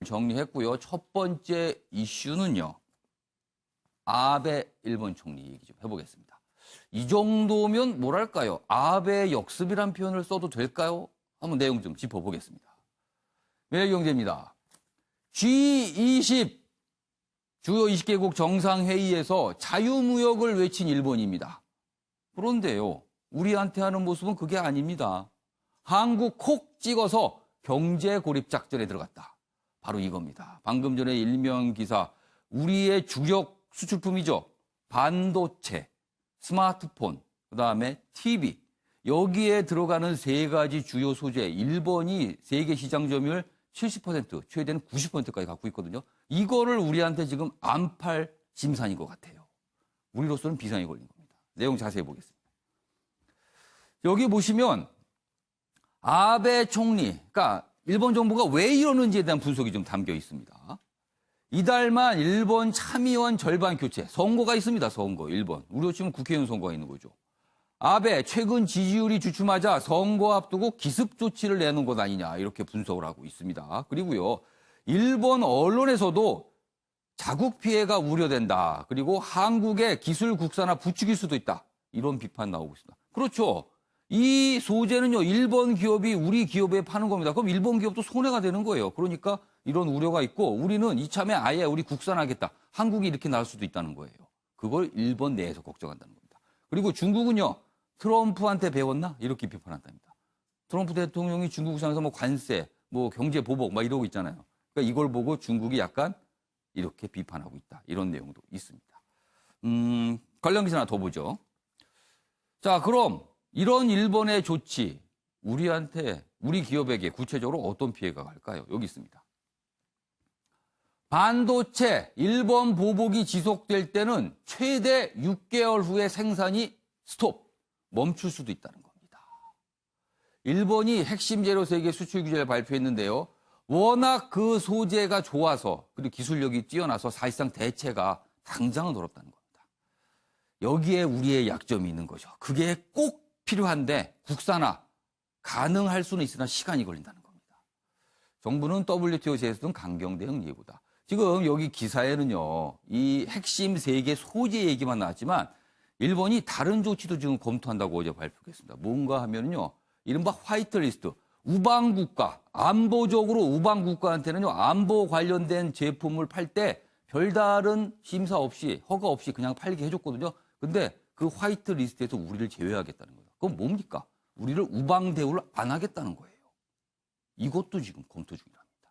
정리했고요. 첫 번째 이슈는요. 아베 일본 총리 얘기 좀 해보겠습니다. 이 정도면 뭐랄까요? 아베 역습이란 표현을 써도 될까요? 한번 내용 좀 짚어보겠습니다. 매일경제입니다. G20 주요 20개국 정상회의에서 자유무역을 외친 일본입니다. 그런데요. 우리한테 하는 모습은 그게 아닙니다. 한국 콕 찍어서 경제 고립 작전에 들어갔다. 바로 이겁니다. 방금 전에 일면 기사, 우리의 주력 수출품이죠. 반도체, 스마트폰, 그다음에 TV. 여기에 들어가는 세 가지 주요 소재, 일본이 세계 시장 점유율 70%, 최대는 90%까지 갖고 있거든요. 이거를 우리한테 지금 안 팔 심산인 것 같아요. 우리로서는 비상이 걸린 겁니다. 내용 자세히 보겠습니다. 여기 보시면 아베 총리, 그러니까 일본 정부가 왜 이러는지에 대한 분석이 좀 담겨 있습니다. 이달만 일본 참의원 절반 교체, 선거가 있습니다. 선거, 일본. 우리로 치면 국회의원 선거가 있는 거죠. 아베 최근 지지율이 주춤하자 선거 앞두고 기습 조치를 내놓은 것 아니냐 이렇게 분석을 하고 있습니다. 그리고요. 일본 언론에서도 자국 피해가 우려된다. 그리고 한국의 기술 국산화 부추길 수도 있다. 이런 비판 나오고 있습니다. 그렇죠. 이 소재는요. 일본 기업이 우리 기업에 파는 겁니다. 그럼 일본 기업도 손해가 되는 거예요. 그러니까 이런 우려가 있고 우리는 이참에 아예 우리 국산하겠다. 한국이 이렇게 나올 수도 있다는 거예요. 그걸 일본 내에서 걱정한다는 겁니다. 그리고 중국은요. 트럼프한테 배웠나? 이렇게 비판한답니다. 트럼프 대통령이 중국산에서 뭐 관세, 뭐 경제 보복 막 이러고 있잖아요. 그러니까 이걸 보고 중국이 약간 이렇게 비판하고 있다. 이런 내용도 있습니다. 관련 기사 하나 더 보죠. 자, 그럼 이런 일본의 조치, 우리한테, 우리 기업에게 구체적으로 어떤 피해가 갈까요? 여기 있습니다. 반도체, 일본 보복이 지속될 때는 최대 6개월 후에 생산이 스톱, 멈출 수도 있다는 겁니다. 일본이 핵심 재료 세계 수출 규제를 발표했는데요. 워낙 그 소재가 좋아서 그리고 기술력이 뛰어나서 사실상 대체가 당장은 어렵다는 겁니다. 여기에 우리의 약점이 있는 거죠. 그게 꼭 필요한데 국산화 가능할 수는 있으나 시간이 걸린다는 겁니다. 정부는 WTO 제소 등 강경 대응 예고다. 지금 여기 기사에는요. 이 핵심 세계 소재 얘기만 나왔지만 일본이 다른 조치도 지금 검토한다고 어제 발표했습니다. 뭔가 하면요. 이른바 화이트리스트. 우방국가, 안보적으로 우방국가한테는요, 안보 관련된 제품을 팔 때 별다른 심사 없이, 허가 없이 그냥 팔게 해줬거든요. 근데 그 화이트 리스트에서 우리를 제외하겠다는 거예요. 그건 뭡니까? 우리를 우방 대우를 안 하겠다는 거예요. 이것도 지금 검토 중이랍니다.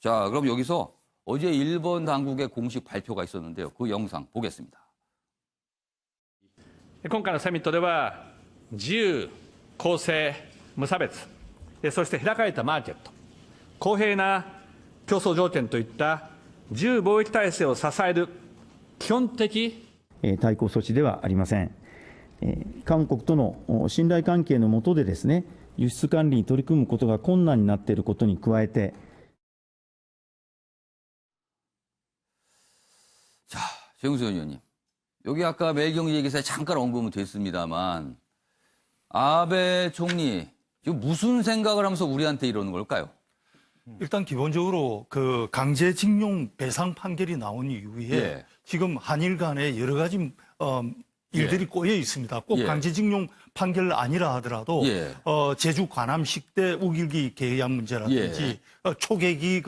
자, 그럼 여기서 어제 일본 당국의 공식 발표가 있었는데요. 그 영상 보겠습니다. 今回のサミットでは自由、公正、無差別、そして開かれたマーケット、公平な競争条件といった自由貿易体制を支える基本的対抗措置ではありません。韓国との信頼関係の下でですね、輸出管理に取り組むことが困難になっていることに加えて、 자, 최영수 의원님. 여기 아까 매일경제 기사에 잠깐 언급은 됐습니다만 아베 총리 지금 무슨 생각을 하면서 우리한테 이러는 걸까요? 일단 기본적으로 그 강제징용 배상 판결이 나온 이후에 예. 지금 한일 간에 여러 가지 일들이 꼬여 있습니다. 꼭 예. 강제징용 판결 아니라 하더라도 예. 제주 관함식 때 우길기 계약 문제라든지 초계기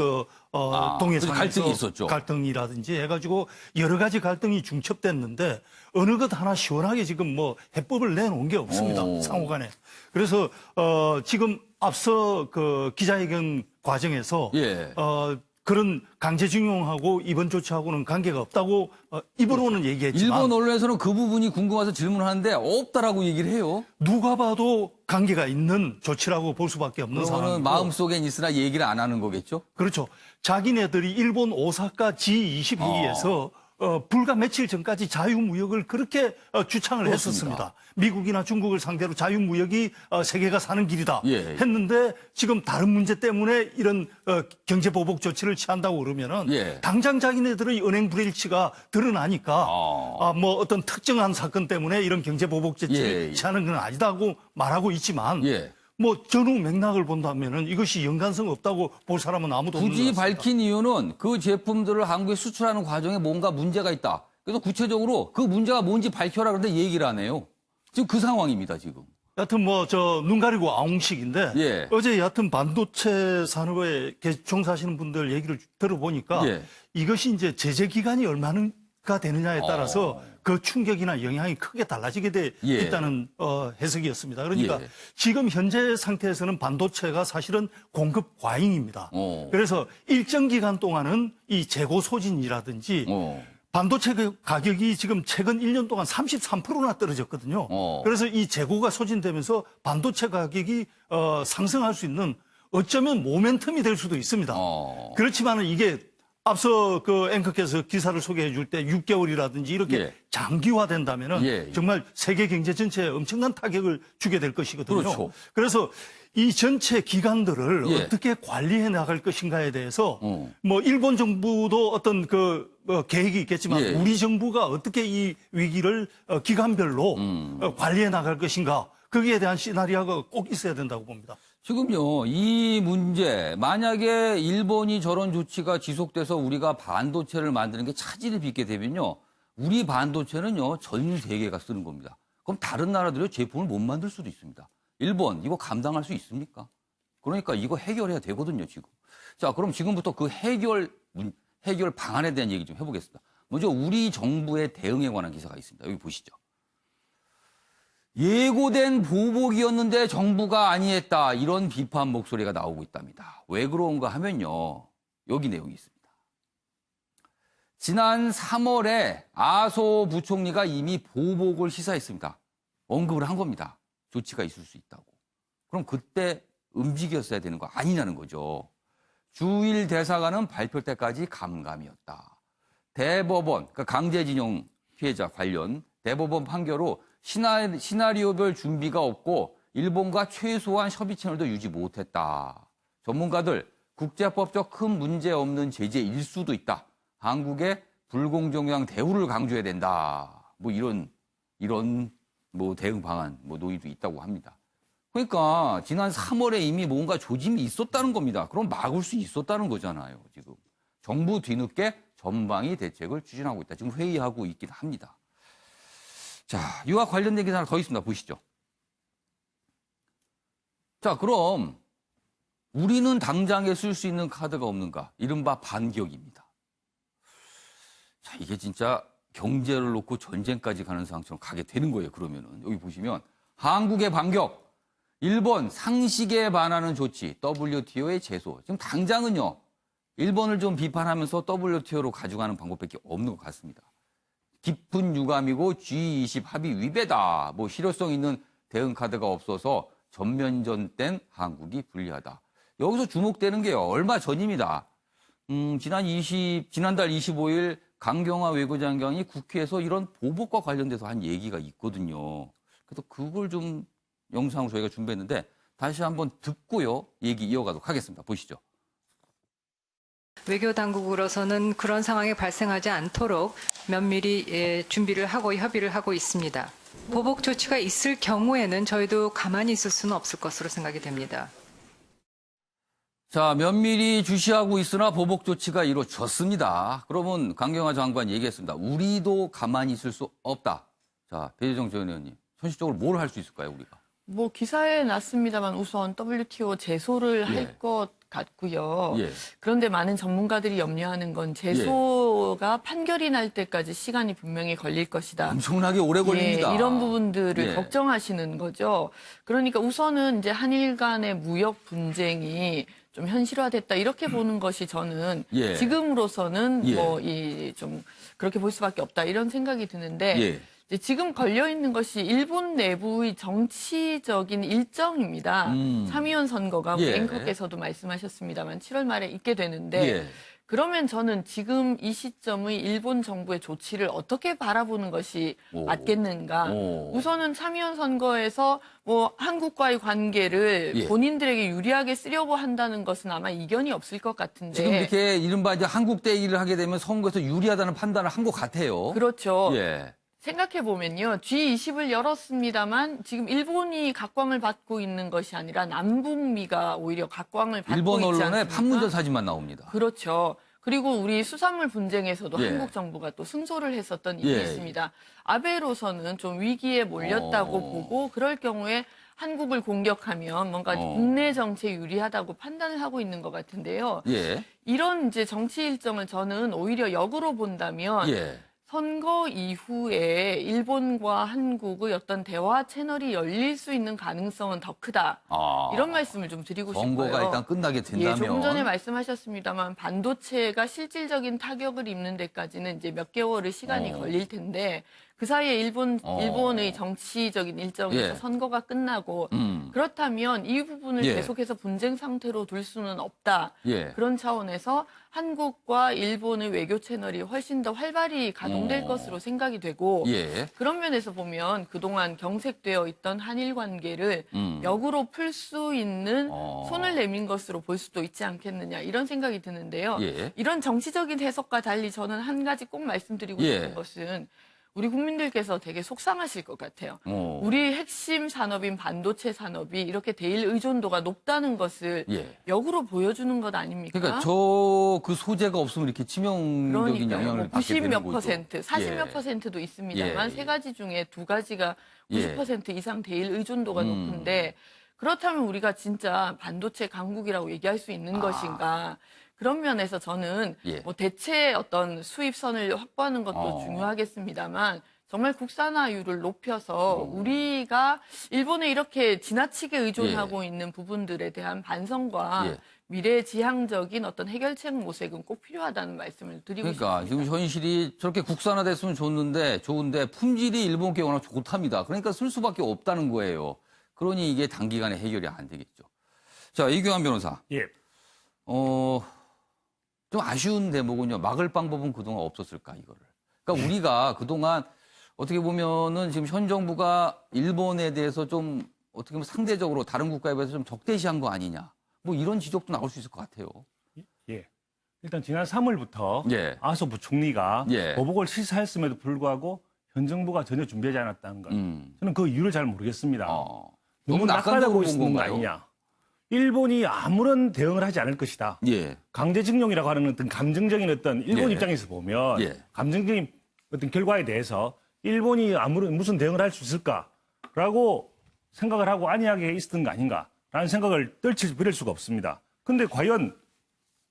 동해상에서 갈등이 있었죠. 갈등이라든지 해가지고 여러 가지 갈등이 중첩됐는데 어느 것 하나 시원하게 지금 뭐 해법을 내놓은 게 없습니다. 상호간에. 그래서 지금 앞서 그 기자회견 과정에서 예. 그런 강제징용하고 이번 조치하고는 관계가 없다고 입으로는 얘기했지만 일본 언론에서는 그 부분이 궁금해서 질문하는데 없다라고 얘기를 해요. 누가 봐도 관계가 있는 조치라고 볼 수밖에 없는 그거는 상황이고 마음속엔 있으나 얘기를 안 하는 거겠죠? 그렇죠. 자기네들이 일본 오사카 G20 회의에서 불과 며칠 전까지 자유무역을 그렇게 주창을 그렇습니다. 했었습니다. 미국이나 중국을 상대로 자유무역이 세계가 사는 길이다 예. 했는데 지금 다른 문제 때문에 이런 경제보복 조치를 취한다고 그러면은 예. 당장 자기네들의 은행 불일치가 드러나니까 뭐 어떤 특정한 사건 때문에 이런 경제보복 조치를 예. 취하는 건 아니다고 말하고 있지만 예. 뭐 전후 맥락을 본다면은 이것이 연관성 없다고 볼 사람은 아무도 없는 것 굳이 같습니다. 밝힌 이유는 그 제품들을 한국에 수출하는 과정에 뭔가 문제가 있다. 그래서 구체적으로 그 문제가 뭔지 밝혀라 그런데 얘기를 안 해요. 지금 그 상황입니다, 지금. 여하튼 뭐 저 눈 가리고 아웅식인데 예. 어제 여하튼 반도체 산업에 종사하시는 분들 얘기를 들어보니까 예. 이것이 이제 제재 기간이 얼마나 되느냐에 따라서 그 충격이나 영향이 크게 달라지게 돼 예. 있다는 해석이었습니다. 그러니까 예. 지금 현재 상태에서는 반도체가 사실은 공급 과잉입니다. 그래서 일정 기간 동안은 이 재고 소진이라든지 반도체 가격이 지금 최근 1년 동안 33%나 떨어졌거든요. 그래서 이 재고가 소진되면서 반도체 가격이 상승할 수 있는 어쩌면 모멘텀이 될 수도 있습니다. 그렇지만은 이게 앞서 그 앵커께서 기사를 소개해 줄 때 6개월이라든지 이렇게 예. 장기화된다면은 예. 정말 세계 경제 전체에 엄청난 타격을 주게 될 것이거든요. 그렇죠. 그래서 이 전체 기관들을 예. 어떻게 관리해 나갈 것인가에 대해서 뭐 일본 정부도 어떤 계획이 있겠지만 예. 우리 정부가 어떻게 이 위기를 기관별로 관리해 나갈 것인가 거기에 대한 시나리오가 꼭 있어야 된다고 봅니다. 지금요, 이 문제, 만약에 일본이 저런 조치가 지속돼서 우리가 반도체를 만드는 게 차질을 빚게 되면요, 우리 반도체는요, 전 세계가 쓰는 겁니다. 그럼 다른 나라들이 제품을 못 만들 수도 있습니다. 일본, 이거 감당할 수 있습니까? 그러니까 이거 해결해야 되거든요, 지금. 자, 그럼 지금부터 그 해결 방안에 대한 얘기 좀 해보겠습니다. 먼저 우리 정부의 대응에 관한 기사가 있습니다. 여기 보시죠. 예고된 보복이었는데 정부가 아니했다. 이런 비판 목소리가 나오고 있답니다. 왜 그런가 하면요. 여기 내용이 있습니다. 지난 3월에 아소 부총리가 이미 보복을 시사했습니다. 언급을 한 겁니다. 조치가 있을 수 있다고. 그럼 그때 움직였어야 되는 거 아니냐는 거죠. 주일 대사관은 발표 때까지 감감이었다. 대법원, 그러니까 강제징용 피해자 관련 대법원 판결로 시나리오별 준비가 없고 일본과 최소한 협의 채널도 유지 못했다. 전문가들 국제법적 큰 문제 없는 제재일 수도 있다. 한국의 불공정한 대우를 강조해야 된다. 뭐 이런 뭐 대응 방안 뭐 논의도 있다고 합니다. 그러니까 지난 3월에 이미 뭔가 조짐이 있었다는 겁니다. 그럼 막을 수 있었다는 거잖아요. 지금 정부 뒤늦게 전방위 대책을 추진하고 있다. 지금 회의하고 있긴 합니다. 자, 이와 관련된 기사 하나 더 있습니다. 보시죠. 자, 그럼 우리는 당장에 쓸 수 있는 카드가 없는가? 이른바 반격입니다. 자, 이게 진짜 경제를 놓고 전쟁까지 가는 상황처럼 가게 되는 거예요. 그러면은 여기 보시면 한국의 반격, 일본 상식에 반하는 조치, WTO의 제소. 지금 당장은요, 일본을 좀 비판하면서 WTO로 가져가는 방법밖에 없는 것 같습니다. 깊은 유감이고 G20 합의 위배다. 뭐 실효성 있는 대응 카드가 없어서 전면전된 한국이 불리하다. 여기서 주목되는 게요. 얼마 전입니다. 지난달 25일 강경화 외교장관이 국회에서 이런 보복과 관련돼서 한 얘기가 있거든요. 그래서 그걸 좀 영상으로 저희가 준비했는데 다시 한번 듣고요. 얘기 이어가도록 하겠습니다. 보시죠. 외교 당국으로서는 그런 상황이 발생하지 않도록 면밀히 준비를 하고 협의를 하고 있습니다. 보복 조치가 있을 경우에는 저희도 가만히 있을 수는 없을 것으로 생각이 됩니다. 자, 면밀히 주시하고 있으나 보복 조치가 이루어졌습니다. 그러면 강경화 장관 얘기했습니다. 우리도 가만히 있을 수 없다. 자, 배재정 전 의원님, 현실적으로 뭘 할 수 있을까요, 우리가? 뭐 기사에 났습니다만 우선 WTO 제소를 예. 할 것 같고요. 예. 그런데 많은 전문가들이 염려하는 건 제소가 판결이 날 때까지 시간이 분명히 걸릴 것이다. 엄청나게 오래 걸립니다. 예, 이런 부분들을 예. 걱정하시는 거죠. 그러니까 우선은 이제 한일 간의 무역 분쟁이 좀 현실화됐다 이렇게 보는 것이 저는 예. 지금으로서는 예. 뭐 좀 그렇게 볼 수밖에 없다 이런 생각이 드는데 예. 이제 지금 걸려 있는 것이 일본 내부의 정치적인 일정입니다. 참의원 선거가 우리 예. 앵커께서도 말씀하셨습니다만 7월 말에 있게 되는데 예. 그러면 저는 지금 이 시점의 일본 정부의 조치를 어떻게 바라보는 것이 맞겠는가? 우선은 참의원 선거에서 뭐 한국과의 관계를 예. 본인들에게 유리하게 쓰려고 한다는 것은 아마 이견이 없을 것 같은데. 지금 이렇게 이른바 이제 한국 대의를 하게 되면 선거에서 유리하다는 판단을 한 것 같아요. 그렇죠. 예. 생각해 보면요, G20을 열었습니다만 지금 일본이 각광을 받고 있는 것이 아니라 남북미가 오히려 각광을 받고 일본 있지 언론에 않습니까? 판문점 사진만 나옵니다. 그렇죠. 그리고 우리 수산물 분쟁에서도 예. 한국 정부가 또 승소를 했었던 일이 예. 있습니다. 아베로서는 좀 위기에 몰렸다고 보고 그럴 경우에 한국을 공격하면 뭔가 국내 정치에 유리하다고 판단을 하고 있는 것 같은데요. 예. 이런 이제 정치 일정을 저는 오히려 역으로 본다면 예. 선거 이후에 일본과 한국의 어떤 대화 채널이 열릴 수 있는 가능성은 더 크다. 아. 이런 말씀을 좀 드리고 선거가 싶어요. 일단 끝나게 된다면. 예, 조금 전에 말씀하셨습니다만 반도체가 실질적인 타격을 입는 데까지는 이제 몇 개월의 시간이 걸릴 텐데 그 사이에 일본의 정치적인 일정에서 예. 선거가 끝나고 그렇다면 이 부분을 예. 계속해서 분쟁 상태로 둘 수는 없다. 예. 그런 차원에서 한국과 일본의 외교 채널이 훨씬 더 활발히 가동될 것으로 생각이 되고 예. 그런 면에서 보면 그동안 경색되어 있던 한일 관계를 역으로 풀 수 있는 손을 내민 것으로 볼 수도 있지 않겠느냐 이런 생각이 드는데요. 예. 이런 정치적인 해석과 달리 저는 한 가지 꼭 말씀드리고 예. 싶은 것은 우리 국민들께서 되게 속상하실 것 같아요. 어. 우리 핵심 산업인 반도체 산업이 이렇게 대일 의존도가 높다는 것을 예. 역으로 보여주는 것 아닙니까? 그러니까 그 소재가 없으면 이렇게 치명적인 영향을 받게 90 되는 몇 거죠. 퍼센트, 40 예. 몇 퍼센트도 있습니다만 예. 세 가지 중에 두 가지가 예. 90% 이상 대일 의존도가 높은데 그렇다면 우리가 진짜 반도체 강국이라고 얘기할 수 있는 것인가? 그런 면에서 저는 예. 뭐 대체 어떤 수입선을 확보하는 것도 중요하겠습니다만 정말 국산화율을 높여서 우리가 일본에 이렇게 지나치게 의존하고 있는 부분들에 대한 반성과 예. 미래지향적인 어떤 해결책 모색은 꼭 필요하다는 말씀을 드리고 그러니까 싶습니다. 지금 현실이 저렇게 국산화됐으면 좋은데 품질이 일본께 워낙 좋답니다. 그러니까 쓸 수밖에 없다는 거예요. 그러니 이게 단기간에 해결이 안 되겠죠. 자, 이규환 변호사. 예. 좀 아쉬운 대목은요. 막을 방법은 그동안 없었을까, 이거를. 그러니까 우리가 그동안 어떻게 보면은 지금 현 정부가 일본에 대해서 좀 어떻게 보면 상대적으로 다른 국가에 비해서 좀 적대시한 거 아니냐. 뭐 이런 지적도 나올 수 있을 것 같아요. 예. 일단 지난 3월부터 예. 아소 부총리가 예. 보복을 실시했음에도 불구하고 현 정부가 전혀 준비하지 않았다는 것. 저는 그 이유를 잘 모르겠습니다. 너무 낙관하고 본 있는 거 건가요? 아니냐. 일본이 아무런 대응을 하지 않을 것이다. 예. 강제징용이라고 하는 어떤 감정적인 어떤 일본 예. 입장에서 보면 예. 감정적인 어떤 결과에 대해서 일본이 아무런 무슨 대응을 할 수 있을까라고 생각을 하고 안이하게 있었던 거 아닌가라는 생각을 떨쳐버릴 수가 없습니다. 근데 과연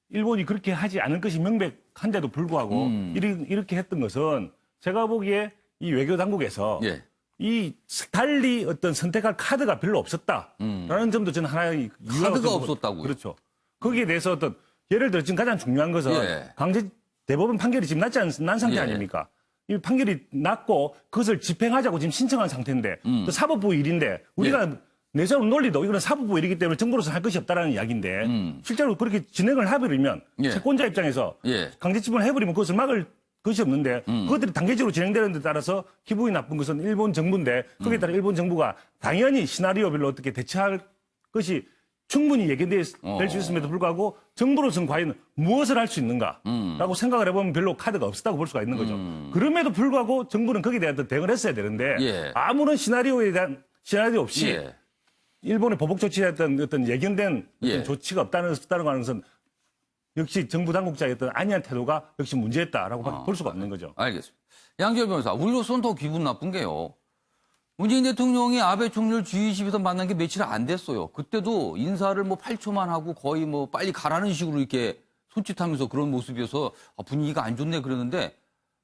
일본이 그렇게 하지 않을 것이 명백한데도 불구하고 이렇게 했던 것은 제가 보기에 이 외교 당국에서 예. 이 달리 어떤 선택할 카드가 별로 없었다라는 점도 저는 하나의 이유가 카드가 없었다고요? 그렇죠. 거기에 대해서 어떤 예를 들어 지금 가장 중요한 것은 예. 강제 대법원 판결이 지금 난 상태 예. 아닙니까? 이 판결이 났고 그것을 집행하자고 지금 신청한 상태인데 또 사법부 일인데 우리가 내세운 논리도 이거는 사법부 일이기 때문에 정부로서 할 것이 없다라는 이야기인데 실제로 그렇게 진행을 해버리면 예. 채권자 입장에서 예. 강제 집행을 해버리면 그것을 막을 것이 없는데 그것들이 단계적으로 진행되는 데 따라서 기분이 나쁜 것은 일본 정부인데 거기에 따라 일본 정부가 당연히 시나리오별로 어떻게 대처할 것이 충분히 예견될 수 있음에도 불구하고 정부로서는 과연 무엇을 할 수 있는가라고 생각을 해보면 별로 카드가 없었다고 볼 수가 있는 거죠. 그럼에도 불구하고 정부는 거기에 대한 대응을 했어야 되는데 예. 아무런 시나리오에 대한 시나리오 없이 예. 일본의 보복 조치에 어떤 예견된 예. 어떤 조치가 없다는 것은 역시 정부 당국자의 어떤 안이한 태도가 역시 문제였다라고 볼 수가 없는 거죠. 알겠습니다. 양지열 변호사, 우리로서는 더 기분 나쁜 게요. 문재인 대통령이 아베 총리를 G20에서 만난 게 며칠 안 됐어요. 그때도 인사를 뭐 8초만 하고 거의 뭐 빨리 가라는 식으로 이렇게 손짓하면서 그런 모습이어서 분위기가 안 좋네 그랬는데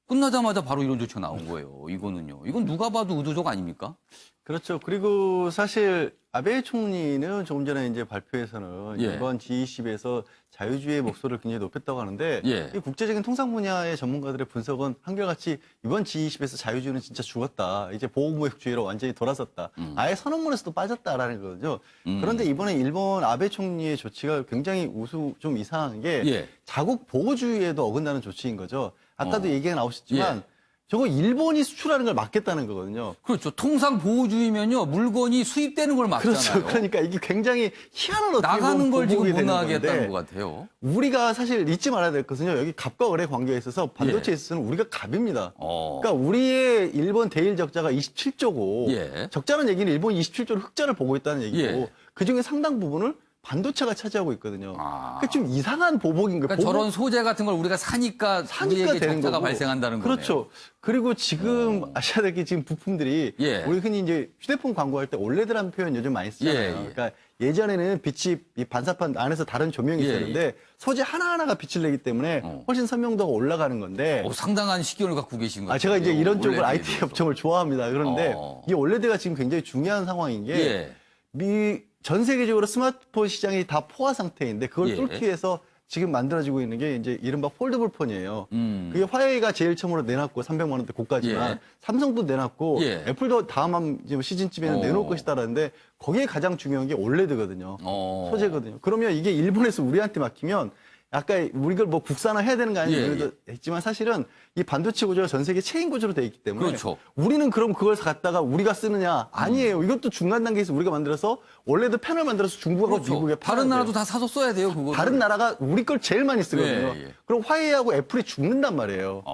끝나자마자 바로 이런 조치가 나온 거예요. 이거는요. 이건 누가 봐도 의도적 아닙니까? 그렇죠. 그리고 사실 아베 총리는 조금 전에 이제 발표에서는 예. 이번 G20에서 자유주의의 목소리를 굉장히 높였다고 하는데 예. 이 국제적인 통상 분야의 전문가들의 분석은 한결같이 이번 G20에서 자유주의는 진짜 죽었다. 이제 보호무역주의로 완전히 돌아섰다. 아예 선언문에서도 빠졌다라는 거죠. 그런데 이번에 일본 아베 총리의 조치가 굉장히 좀 이상한 게 예. 자국 보호주의에도 어긋나는 조치인 거죠. 아까도 얘기가 나오셨지만 저거 일본이 수출하는 걸 막겠다는 거거든요. 그렇죠. 통상 보호주의면요 물건이 수입되는 걸 막잖아요. 그렇죠. 그러니까 이게 굉장히 희한한 어떻게 나가는 보면 걸 지금 보복이 못 되는 나가겠다는 건데 것 같아요. 우리가 사실 잊지 말아야 될 것은요. 여기 갑과 을의 관계에 있어서 반도체에 있어서는 우리가 갑입니다. 그러니까 우리의 일본 대일 적자가 27조고 예. 적자는 얘기는 일본이 27조로 흑자를 보고 있다는 얘기고 예. 그중에 상당 부분을 반도체가 차지하고 있거든요. 아. 그게 좀 이상한 보복인 거예요. 그러니까 저런 소재 같은 걸 우리가 사니까 우리에게 되는 적자가 거고. 발생한다는 거네요. 그렇죠. 그리고 지금 아셔야 될 게 지금 부품들이 예. 우리 흔히 이제 휴대폰 광고할 때 OLED라는 표현 요즘 많이 쓰잖아요. 예, 예. 그러니까 예전에는 빛이 이 반사판 안에서 다른 조명이 예, 있었는데 소재 하나하나가 빛을 내기 때문에 훨씬 선명도가 올라가는 건데 상당한 식견을 갖고 계신 거죠. 제가 이제 이런 쪽을 OLED에 IT 대해서. 업종을 좋아합니다. 그런데 이 OLED가 지금 굉장히 중요한 상황인 게 예. 전 세계적으로 스마트폰 시장이 다 포화 상태인데 그걸 예. 뚫기 위해서 지금 만들어지고 있는 게 이제 이른바 폴더블 폰이에요. 그게 화웨이가 제일 처음으로 내놨고 300만 원대 고가지만 예. 삼성도 내놨고 예. 애플도 다음 시즌쯤에는 내놓을 것이다라는데 거기에 가장 중요한 게 OLED거든요. 소재거든요. 그러면 이게 일본에서 우리한테 맡기면 아까 우리 이걸 뭐 국산화해야 되는 거 아니냐 예. 했지만 사실은 이 반도체 구조가 전 세계 체인 구조로 돼 있기 때문에 그렇죠. 우리는 그럼 그걸 갖다가 우리가 쓰느냐? 아니에요. 이것도 중간 단계에서 우리가 만들어서 원래도 패널 만들어서 중국하고 그렇죠. 미국에 다른 팔아야 나라도 돼요. 다 사서 써야 돼요, 그거. 다른 나라가 우리 걸 제일 많이 쓰거든요. 예, 예. 그럼 화웨이하고 애플이 죽는단 말이에요.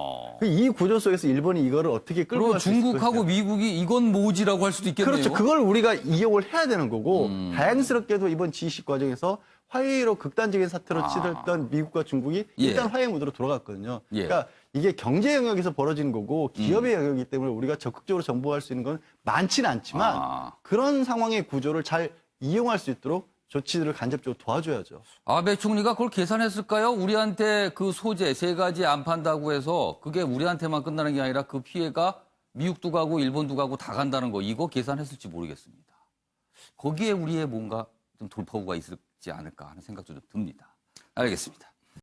이 구조 속에서 일본이 이거를 어떻게 끌고 그리고 갈 수 있을 중국하고 것이냐. 미국이 이건 뭐지라고 할 수도 있겠네요. 그렇죠. 그걸 우리가 이용을 해야 되는 거고 다행스럽게도 이번 G20 과정에서 화웨이로 극단적인 사태로 치닫던 미국과 중국이 예. 일단 화웨이 모드로 돌아갔거든요. 예. 그러니까 이게 경제 영역에서 벌어지는 거고 기업의 영역이기 때문에 우리가 적극적으로 정보할 수 있는 건 많지는 않지만 그런 상황의 구조를 잘 이용할 수 있도록 조치들을 간접적으로 도와줘야죠. 아베 총리가 그걸 계산했을까요? 우리한테 그 소재 3가지 안 판다고 해서 그게 우리한테만 끝나는 게 아니라 그 피해가 미국도 가고 일본도 가고 다 간다는 거 이거 계산했을지 모르겠습니다. 거기에 우리의 뭔가 좀 돌파구가 있을지 않을까 하는 생각도 좀 듭니다. 알겠습니다.